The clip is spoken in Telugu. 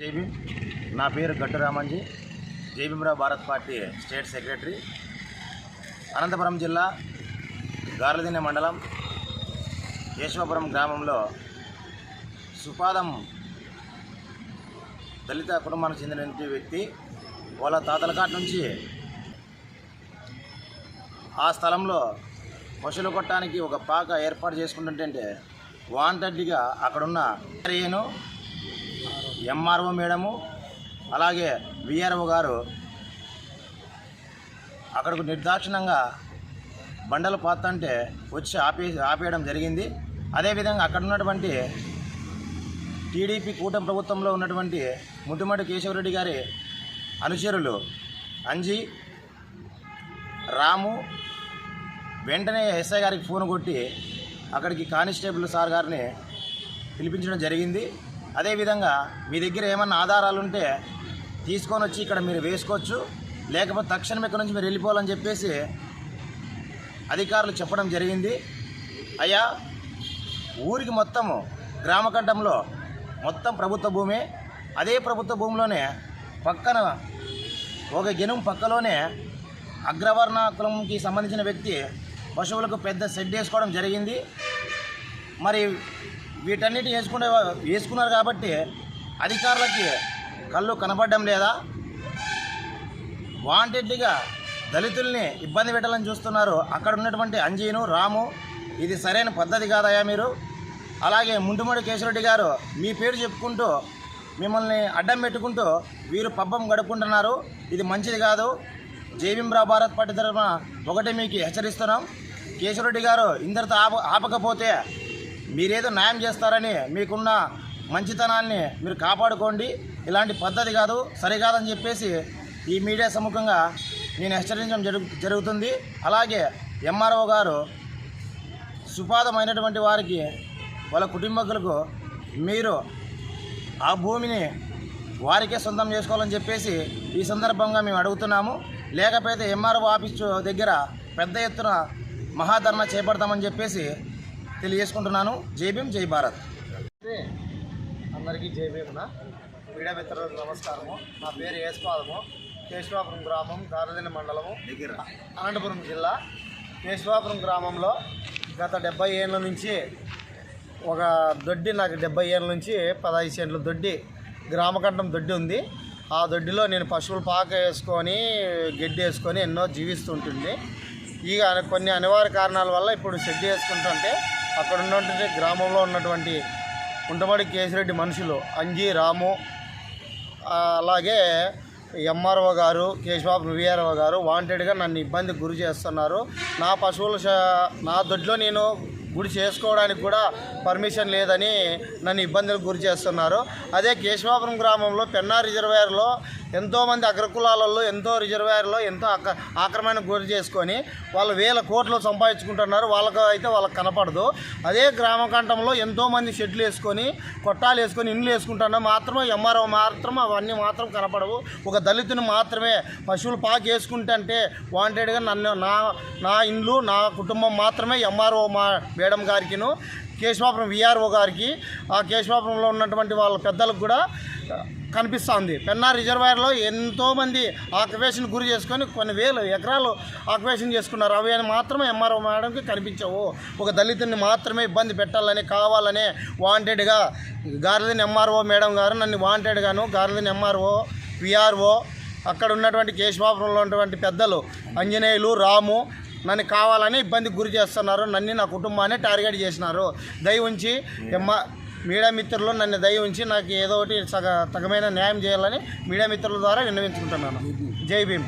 జై భీమ్. నా పేరు Gattu Ramanji, Jai Bhimrao Bharat party state secretary, Anantapuram జిల్లా గార్లదిన్నె మండలం కేశవాపురం గ్రామంలో సుపాదం దళిత కుటుంబానికి చెందిన వ్యక్తి వాళ్ళ తాతల కాటి నుంచి ఆ స్థలంలో పశువులు కొట్టడానికి ఒక పాక ఏర్పాటు చేసుకుంటుంటే వాంటెడ్గా అక్కడున్న ఎంఆర్ఓ మేడము అలాగే విఆర్ఓ గారు అక్కడకు నిర్దాక్షిణ్యంగా బండలు పాతంటే వచ్చి ఆపేయడం జరిగింది. అదేవిధంగా అక్కడ ఉన్నటువంటి టీడీపీ కూటమి ప్రభుత్వంలో ఉన్నటువంటి ముట్టుమడి కేశవరెడ్డి గారి అనుచరులు అంజీ, రాము వెంటనే ఎస్ఐ గారికి ఫోన్ కొట్టి అక్కడికి కానిస్టేబుల్ సార్ గారిని పిలిపించడం జరిగింది. అదేవిధంగా మీ దగ్గర ఏమన్నా ఆధారాలు ఉంటే తీసుకొని వచ్చి ఇక్కడ మీరు వేసుకోవచ్చు, లేకపోతే తక్షణం ఇక్కడ నుంచి మీరు వెళ్ళిపోవాలని చెప్పేసి అధికారులు చెప్పడం జరిగింది. అయ్యా, ఊరికి మొత్తము గ్రామకంఠంలో మొత్తం ప్రభుత్వ భూమి, అదే ప్రభుత్వ భూమిలోనే పక్కన ఒక గెనుం పక్కలోనే అగ్రవర్ణ కులంకి సంబంధించిన వ్యక్తి పశువులకు పెద్ద షెడ్ వేసుకోవడం జరిగింది. మరి వీటన్నిటి వేసుకున్నారు కాబట్టి అధికారులకి కళ్ళు కనపడడం లేదా? వాంటెడ్గా దళితుల్ని ఇబ్బంది పెట్టాలని చూస్తున్నారు అక్కడ ఉన్నటువంటి అంజీను, రాము. ఇది సరైన పద్ధతి కాదయా మీరు. అలాగే ముంటుమడి కేశవరెడ్డి గారు మీ పేరు చెప్పుకుంటూ మిమ్మల్ని అడ్డం పెట్టుకుంటూ వీరు పబ్బం గడుపుకుంటున్నారు. ఇది మంచిది కాదు. జై భీమ్రావ్ భారత్ పార్టీ తరఫున ఒకటి మీకు హెచ్చరిస్తున్నాం. కేశవరెడ్డి గారు ఇందరితో ఆపకపోతే మీరేదో న్యాయం చేస్తారని మీకున్న మంచితనాన్ని మీరు కాపాడుకోండి. ఇలాంటి పద్ధతి కాదు, సరికాదని చెప్పేసి ఈ మీడియా సముఖంగా నేను హెచ్చరించడం జరుగుతుంది. అలాగే ఎంఆర్ఓ గారు సుపాదమైనటువంటి వారికి వాళ్ళ కుటుంబకులకు మీరు ఆ భూమిని వారికే సొంతం చేసుకోవాలని చెప్పేసి ఈ సందర్భంగా మేము అడుగుతున్నాము. లేకపోతే ఎంఆర్ఓ ఆఫీసు దగ్గర పెద్ద ఎత్తున మహాధర్నా చేపడతామని చెప్పేసి తెలియజేసుకుంటున్నాను. జై భీమ్, జై భారత్. అందరికీ జై భీమ్న. మీడియా మిత్రులకు నమస్కారము. నా పేరు యేసుపాదము, కేశవాపురం గ్రామం, గార్లదిన్నె మండలము, అనంతపురం జిల్లా. కేశవాపురం గ్రామంలో గత 70 ఏళ్ళ నుంచి ఒక దొడ్డి, నాకు 70 ఏళ్ళ నుంచి 15 సెంట్ల దొడ్డి, గ్రామకంఠం దొడ్డి ఉంది. ఆ దొడ్డిలో నేను పశువులు పాక వేసుకొని గడ్డి వేసుకొని ఎన్నో జీవిస్తుంటుంది. ఇక కొన్ని అనివార్య కారణాల వల్ల ఇప్పుడు షెడ్ వేసుకుంటుంటే అక్కడ ఉన్నటువంటి గ్రామంలో ఉన్నటువంటి ముంటుమడి కేశవరెడ్డి మనుషులు అంజీ, రాము, అలాగే ఎంఆర్ఓ గారు, కేశవాపురం విఆర్ఓ గారు వాంటెడ్గా నన్ను ఇబ్బందికి గురి చేస్తున్నారు. నా పశువులు నా దొడ్లో నేను గుడి చేసుకోవడానికి కూడా పర్మిషన్ లేదని నన్ను ఇబ్బందులకు గురి చేస్తున్నారు. అదే కేశవాపురం గ్రామంలో పెన్నా రిజర్వాయర్లో ఎంతోమంది అగ్రకులాలలో ఎంతో రిజర్వాయర్లో ఎంతో ఆక్రమణకు గురి చేసుకొని వాళ్ళు వేల కోట్లు సంపాదించుకుంటున్నారు. వాళ్ళకు కనపడదు. అదే గ్రామకంఠంలో ఎంతోమంది షెడ్లు వేసుకొని కొట్టాలు వేసుకొని ఇండ్లు వేసుకుంటున్నారు. మాత్రమే ఎంఆర్ఓ మాత్రం అవన్నీ మాత్రం కనపడవు. ఒక దళితుని మాత్రమే పశువులు పాకి వేసుకుంటే వాంటెడ్గా నన్ను నా ఇండ్లు నా కుటుంబం మాత్రమే ఎంఆర్ఓ మేడం గారికిను కేశవాపురం విఆర్ఓ గారికి, ఆ కేశవాపురంలో ఉన్నటువంటి వాళ్ళ పెద్దలకు కూడా కనిపిస్తుంది. పెన్నా రిజర్వాయర్లో ఎంతోమంది ఆక్యుపేషన్ గురి చేసుకొని కొన్ని వేల ఎకరాలు ఆక్యుపేషన్ చేసుకున్నారు. అవి మాత్రమే ఎంఆర్ఓ మేడంకి కనిపించవు. ఒక దళితుని మాత్రమే ఇబ్బంది పెట్టాలని కావాలనే వాంటెడ్గా గార్లదిన్నె ఎంఆర్ఓ మేడం గారు నన్ను వాంటెడ్గాను, గార్లదిన్నె ఎంఆర్ఓ విఆర్ఓ, అక్కడ ఉన్నటువంటి కేశవాపురంలో ఉన్నటువంటి పెద్దలు ఆంజనేయులు, రాము నన్ను కావాలని ఇబ్బందికి గురి చేస్తున్నారు. నన్ను నా కుటుంబాన్ని టార్గెట్ చేసినారు. దయ ఉంచి మీడియా మిత్రులు నన్ను దయ ఉంచి నాకు ఏదో ఒకటి తగమైన న్యాయం చేయాలని మీడియా మిత్రుల ద్వారా విన్నవించుకుంటున్నాను. జై భీమ్.